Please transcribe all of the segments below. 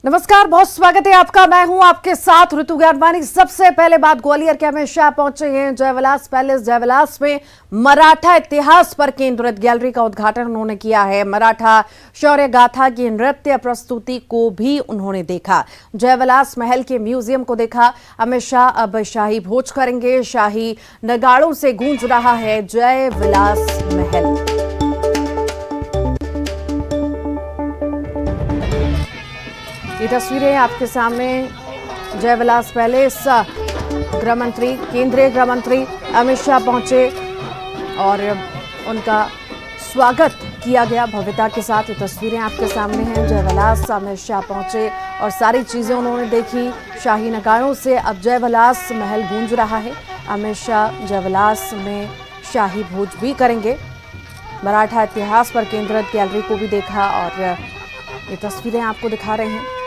नमस्कार, बहुत स्वागत है आपका। मैं हूं आपके साथ ऋतु ज्ञानवानी। सबसे पहले बात ग्वालियर के अमित शाह पहुंचे हैं जयविलास पैलेस। जयविलास में मराठा इतिहास पर केंद्रित गैलरी का उद्घाटन उन्होंने किया है। मराठा शौर्य गाथा की नृत्य प्रस्तुति को भी उन्होंने देखा। जयविलास महल के म्यूजियम को देखा। अमित शाह अब शाही भोज करेंगे। शाही नगाड़ों से गूंज रहा है जयविलास महल। ये तस्वीरें आपके सामने जयविलास पैलेस। गृह मंत्री, केंद्रीय गृह मंत्री अमित शाह पहुंचे और उनका स्वागत किया गया भव्यता के साथ। ये तस्वीरें आपके सामने हैं। जयविलास अमित शाह पहुंचे और सारी चीजें उन्होंने देखी। शाही नगाड़ों से अब जयविलास महल गूंज रहा है। अमित शाह जयविलास में शाही भोज भी करेंगे। मराठा इतिहास पर केंद्रित गैलरी को भी देखा और ये तस्वीरें आपको दिखा रहे हैं।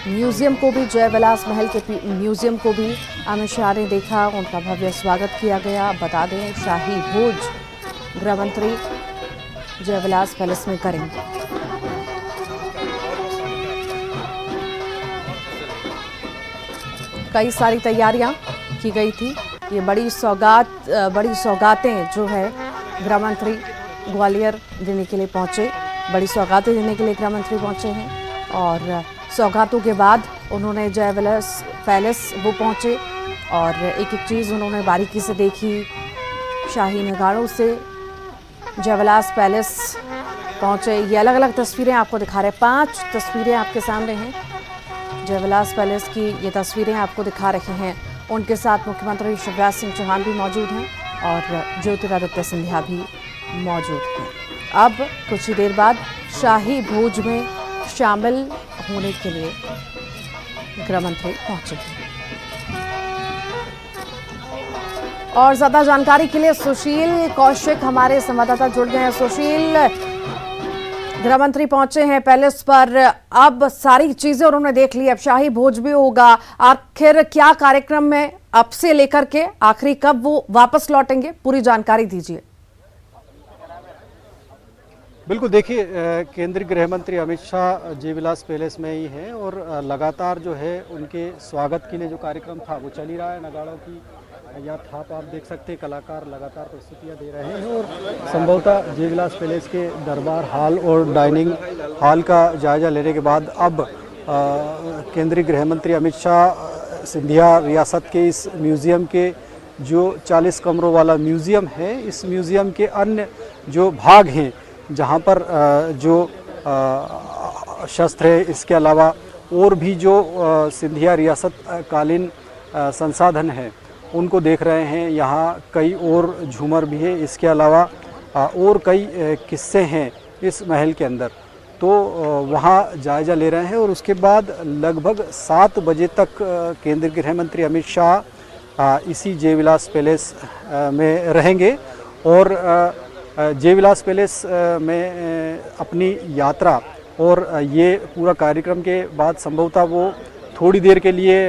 म्यूजियम को भी, जयविलास महल के म्यूजियम को भी अमित शाह ने देखा। उनका भव्य स्वागत किया गया। बता दें, शाही भोज गृह मंत्री जयविलास पैलेस में करेंगे। कई सारी तैयारियां की गई थी। ये बड़ी सौगातें जो है गृह मंत्री ग्वालियर देने के लिए पहुंचे। बड़ी सौगातें देने के लिए गृह मंत्री पहुंचे हैं और सौगातों के बाद उन्होंने जयविलास पैलेस वो पहुंचे और एक एक चीज़ उन्होंने बारीकी से देखी। शाही नगाड़ों से जयविलास पैलेस पहुंचे। ये अलग अलग तस्वीरें आपको दिखा रहे हैं। 5 तस्वीरें आपके सामने हैं। जयविलास पैलेस की ये तस्वीरें आपको दिखा रहे हैं। उनके साथ मुख्यमंत्री शिवराज सिंह चौहान भी मौजूद हैं और ज्योतिरादित्य सिंधिया भी मौजूद हैं। अब कुछ ही देर बाद शाही भोज में शामिल होने के लिए गृह मंत्री पहुंचे। और ज्यादा जानकारी के लिए सुशील कौशिक हमारे संवाददाता जुड़ गए हैं। सुशील, गृह मंत्री पहुंचे हैं पैलेस पर, अब सारी चीजें उन्होंने देख ली, अब शाही भोज भी होगा। आखिर क्या कार्यक्रम है अब से लेकर के आखिरी कब वो वापस लौटेंगे, पूरी जानकारी दीजिए। बिल्कुल, देखिए, केंद्रीय गृह मंत्री अमित शाह जयविलास पैलेस में ही हैं और लगातार जो है उनके स्वागत के लिए जो कार्यक्रम था वो चल ही रहा है। नगाड़ों की या थाप आप देख सकते हैं, कलाकार लगातार प्रस्तुतियां दे रहे हैं और संभवतः जयविलास पैलेस के दरबार हॉल और डाइनिंग हॉल का जायजा लेने के बाद अब केंद्रीय गृह मंत्री अमित शाह सिंधिया रियासत के इस म्यूज़ियम के जो 40 कमरों वाला म्यूज़ियम है, इस म्यूज़ियम के अन्य जो भाग हैं जहाँ पर जो शस्त्र है, इसके अलावा और भी जो सिंधिया रियासत कालीन संसाधन है उनको देख रहे हैं। यहाँ कई और झूमर भी है, इसके अलावा और कई किस्से हैं इस महल के अंदर, तो वहाँ जायज़ा ले रहे हैं और उसके बाद लगभग 7 बजे तक केंद्रीय गृह मंत्री अमित शाह इसी जयविलास पैलेस में रहेंगे और जयविलास पैलेस में अपनी यात्रा और ये पूरा कार्यक्रम के बाद संभवतः वो थोड़ी देर के लिए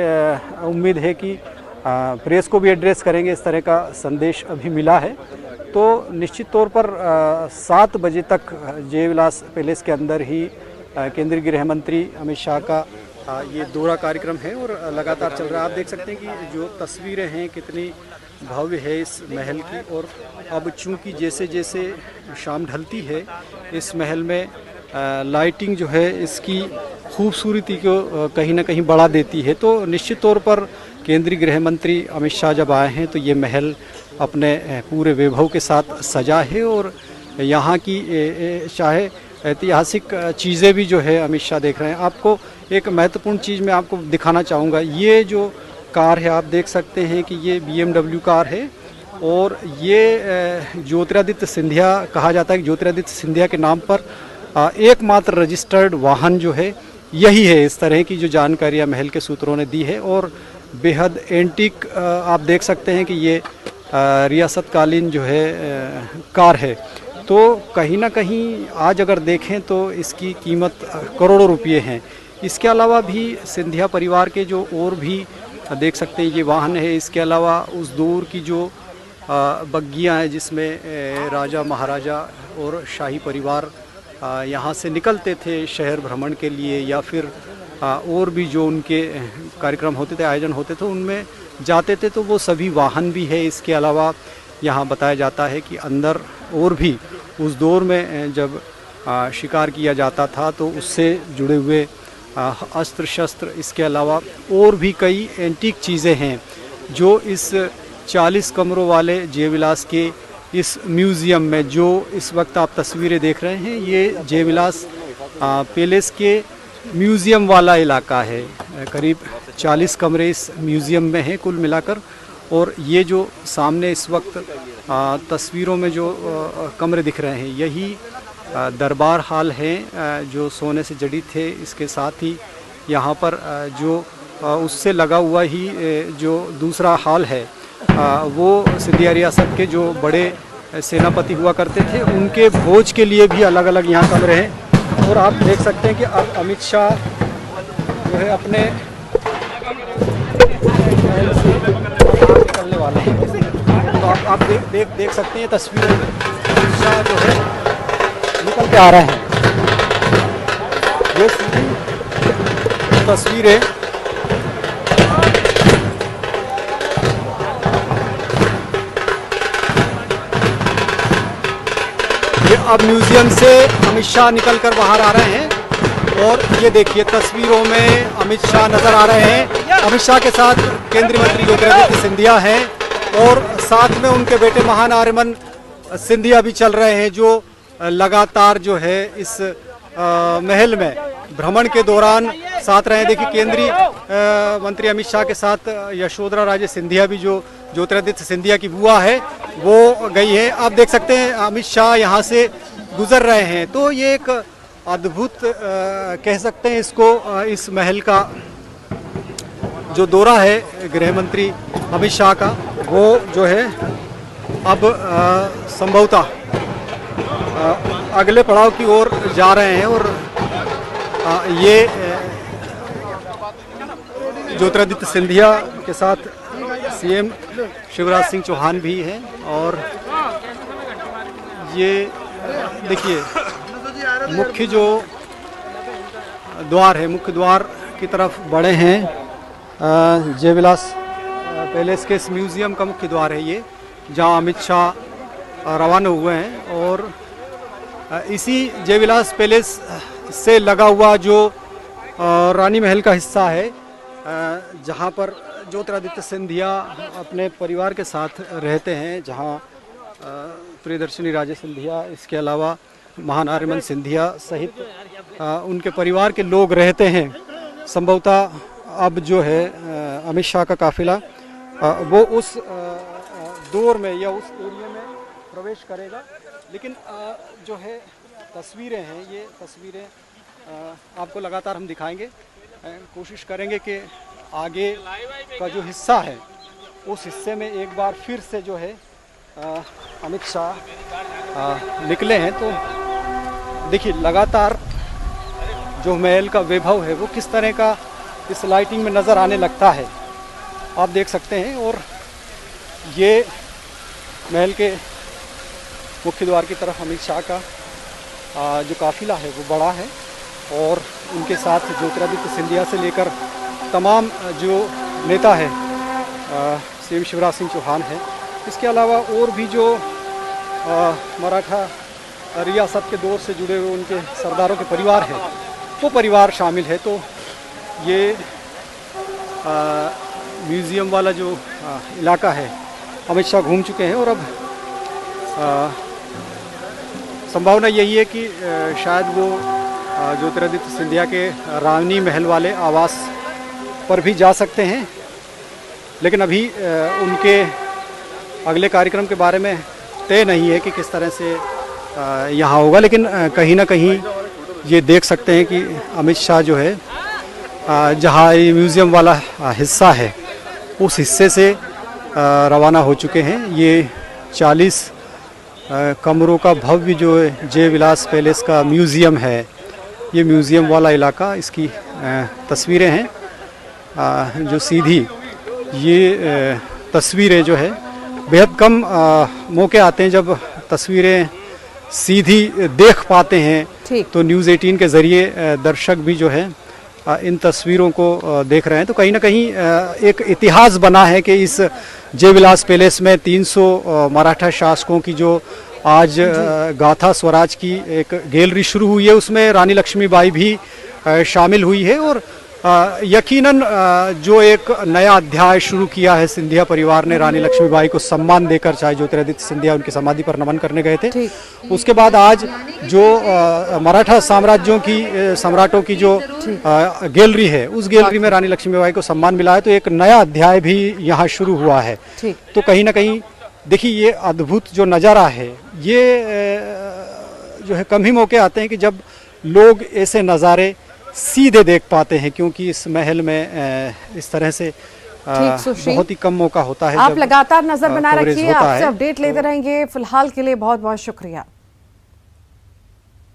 उम्मीद है कि प्रेस को भी एड्रेस करेंगे। इस तरह का संदेश अभी मिला है, तो निश्चित तौर पर 7 बजे तक जयविलास पैलेस के अंदर ही केंद्रीय गृह मंत्री अमित शाह का ये दौरा कार्यक्रम है और लगातार चल रहा है। आप देख सकते हैं कि जो तस्वीरें हैं कितनी भव्य है इस महल की। और अब चूंकि जैसे जैसे शाम ढलती है, इस महल में लाइटिंग जो है इसकी खूबसूरती को कहीं ना कहीं बढ़ा देती है, तो निश्चित तौर पर केंद्रीय गृह मंत्री अमित शाह जब आए हैं तो ये महल अपने पूरे वैभव के साथ सजा है और यहाँ की चाहे ऐतिहासिक चीज़ें भी जो है अमित शाह देख रहे हैं। आपको एक महत्वपूर्ण चीज़ मैं आपको दिखाना चाहूँगा। ये जो कार है आप देख सकते हैं कि ये BMW कार है और ये ज्योतिरादित्य सिंधिया कहा जाता है कि ज्योतिरादित्य सिंधिया के नाम पर एकमात्र रजिस्टर्ड वाहन जो है यही है। इस तरह की जो जानकारियाँ महल के सूत्रों ने दी है और बेहद एंटीक आप देख सकते हैं कि ये रियासत कालीन जो है कार है, तो कहीं ना कहीं आज अगर देखें तो इसकी कीमत करोड़ों रुपये हैं। इसके अलावा भी सिंधिया परिवार के जो और भी देख सकते हैं ये वाहन है। इसके अलावा उस दौर की जो बग्गियां हैं जिसमें राजा महाराजा और शाही परिवार यहाँ से निकलते थे शहर भ्रमण के लिए या फिर और भी जो उनके कार्यक्रम होते थे, आयोजन होते थे, उनमें जाते थे, तो वो सभी वाहन भी है। इसके अलावा यहाँ बताया जाता है कि अंदर और भी उस दौर में जब शिकार किया जाता था तो उससे जुड़े हुए अस्त्र शस्त्र, इसके अलावा और भी कई एंटीक चीज़ें हैं जो इस 40 कमरों वाले जयविलास के इस म्यूज़ियम में, जो इस वक्त आप तस्वीरें देख रहे हैं, ये जयविलास पैलेस के म्यूज़ियम वाला इलाका है। करीब 40 कमरे इस म्यूज़ियम में हैं कुल मिलाकर। और ये जो सामने इस वक्त तस्वीरों में जो कमरे दिख रहे हैं, यही दरबार हाल हैं जो सोने से जड़ित थे। इसके साथ ही यहाँ पर जो उससे लगा हुआ ही जो दूसरा हाल है, वो सिंधिया रियासत के जो बड़े सेनापति हुआ करते थे, उनके भोज के लिए भी अलग अलग यहाँ कमरे हैं। और आप देख सकते हैं कि अब अमित शाह जो है अपने निकलने वाले हैं। तो आप देख सकते हैं तस्वीरें में अमित शाह जो है निकल के आ रहे हैं। ये तस्वीरें अब म्यूज़ियम से अमित शाह निकल कर बाहर आ रहे हैं। और ये देखिए तस्वीरों में अमित शाह नज़र आ रहे हैं। अमित शाह के साथ केंद्रीय मंत्री ज्योतिरादित्य सिंधिया हैं और साथ में उनके बेटे महानारिमन सिंधिया भी चल रहे हैं, जो लगातार जो है इस महल में भ्रमण के दौरान साथ रहे। देखिए केंद्रीय मंत्री अमित शाह के साथ यशोधरा राजे सिंधिया भी, जो ज्योतिरादित्य सिंधिया की बुआ है, वो गई है। आप देख सकते हैं अमित शाह यहाँ से गुजर रहे हैं। तो ये एक अद्भुत कह सकते हैं इसको, इस महल का जो दौरा है गृह मंत्री अमित शाह का, वो जो है अब संभवतः अगले पड़ाव की ओर जा रहे हैं। और ये ज्योतिरादित्य सिंधिया के साथ सीएम शिवराज सिंह चौहान भी हैं। और ये देखिए मुख्य जो द्वार है, मुख्य द्वार की तरफ बढ़े हैं। जयविलास पैलेस के इस म्यूज़ियम का मुख्य द्वार है ये, जहां अमित शाह रवाना हुए हैं। और इसी जयविलास पैलेस से लगा हुआ जो रानी महल का हिस्सा है, जहां पर ज्योतिरादित्य सिंधिया अपने परिवार के साथ रहते हैं, जहां प्रियदर्शनी राजे सिंधिया, इसके अलावा महानारिमन सिंधिया सहित उनके परिवार के लोग रहते हैं। संभवतः अब जो है अमित शाह का काफिला वो उस दौर में या उस एरिया में प्रवेश करेगा। लेकिन जो है तस्वीरें हैं, ये तस्वीरें आपको लगातार हम दिखाएंगे, कोशिश करेंगे कि आगे का जो हिस्सा है उस हिस्से में एक बार फिर से जो है अमित शाह निकले हैं। तो देखिए लगातार जो महल का वैभव है वो किस तरह का इस लाइटिंग में नज़र आने लगता है, आप देख सकते हैं। और ये महल के मुख्य द्वार की तरफ अमित शाह का जो काफिला है वो बड़ा है। और उनके साथ ज्योतिरादित्य सिंधिया से लेकर तमाम जो नेता है, सीएम शिवराज सिंह चौहान है, इसके अलावा और भी जो मराठा रियासत के दौर से जुड़े हुए उनके सरदारों के परिवार है, वो परिवार शामिल है। तो ये म्यूज़ियम वाला जो इलाका है अमित शाह घूम चुके हैं। और अब संभावना यही है कि शायद वो ज्योतिरादित्य सिंधिया के रानी महल वाले आवास पर भी जा सकते हैं। लेकिन अभी उनके अगले कार्यक्रम के बारे में तय नहीं है कि किस तरह से यहाँ होगा। लेकिन कहीं ना कहीं ये देख सकते हैं कि अमित शाह जो है जहाँ ये म्यूज़ियम वाला हिस्सा है उस हिस्से से रवाना हो चुके हैं। ये 40 कमरों का भव्य जो जयविलास पैलेस का म्यूज़ियम है, ये म्यूज़ियम वाला इलाका, इसकी तस्वीरें हैं जो सीधी ये तस्वीरें जो है बेहद कम मौके आते हैं जब तस्वीरें सीधी देख पाते हैं ठीक। तो न्यूज़ 18 के ज़रिए दर्शक भी जो है इन तस्वीरों को देख रहे हैं। तो कहीं ना कहीं एक इतिहास बना है कि इस जय विलास पैलेस में 300 मराठा शासकों की जो आज गाथा स्वराज की एक गैलरी शुरू हुई है, उसमें रानी लक्ष्मीबाई भी शामिल हुई है। और यकीनन जो एक नया अध्याय शुरू किया है सिंधिया परिवार ने रानी लक्ष्मीबाई को सम्मान देकर, चाहे ज्योतिरादित्य सिंधिया उनकी समाधि पर नमन करने गए थे, उसके बाद आज जो मराठा साम्राज्यों की सम्राटों की जो गैलरी है, उस गैलरी में रानी लक्ष्मीबाई को सम्मान मिला है। तो एक नया अध्याय भी यहाँ शुरू हुआ है। तो कहीं ना कहीं देखिए ये अद्भुत जो नज़ारा है, ये जो है कम ही मौके आते हैं कि जब लोग ऐसे नज़ारे सीधे देख पाते हैं, क्योंकि इस महल में इस तरह से बहुत ही कम मौका होता है। आप लगातार नजर बनाए रखिए, आपसे है। अपडेट लेते रहेंगे। फिलहाल के लिए बहुत बहुत शुक्रिया।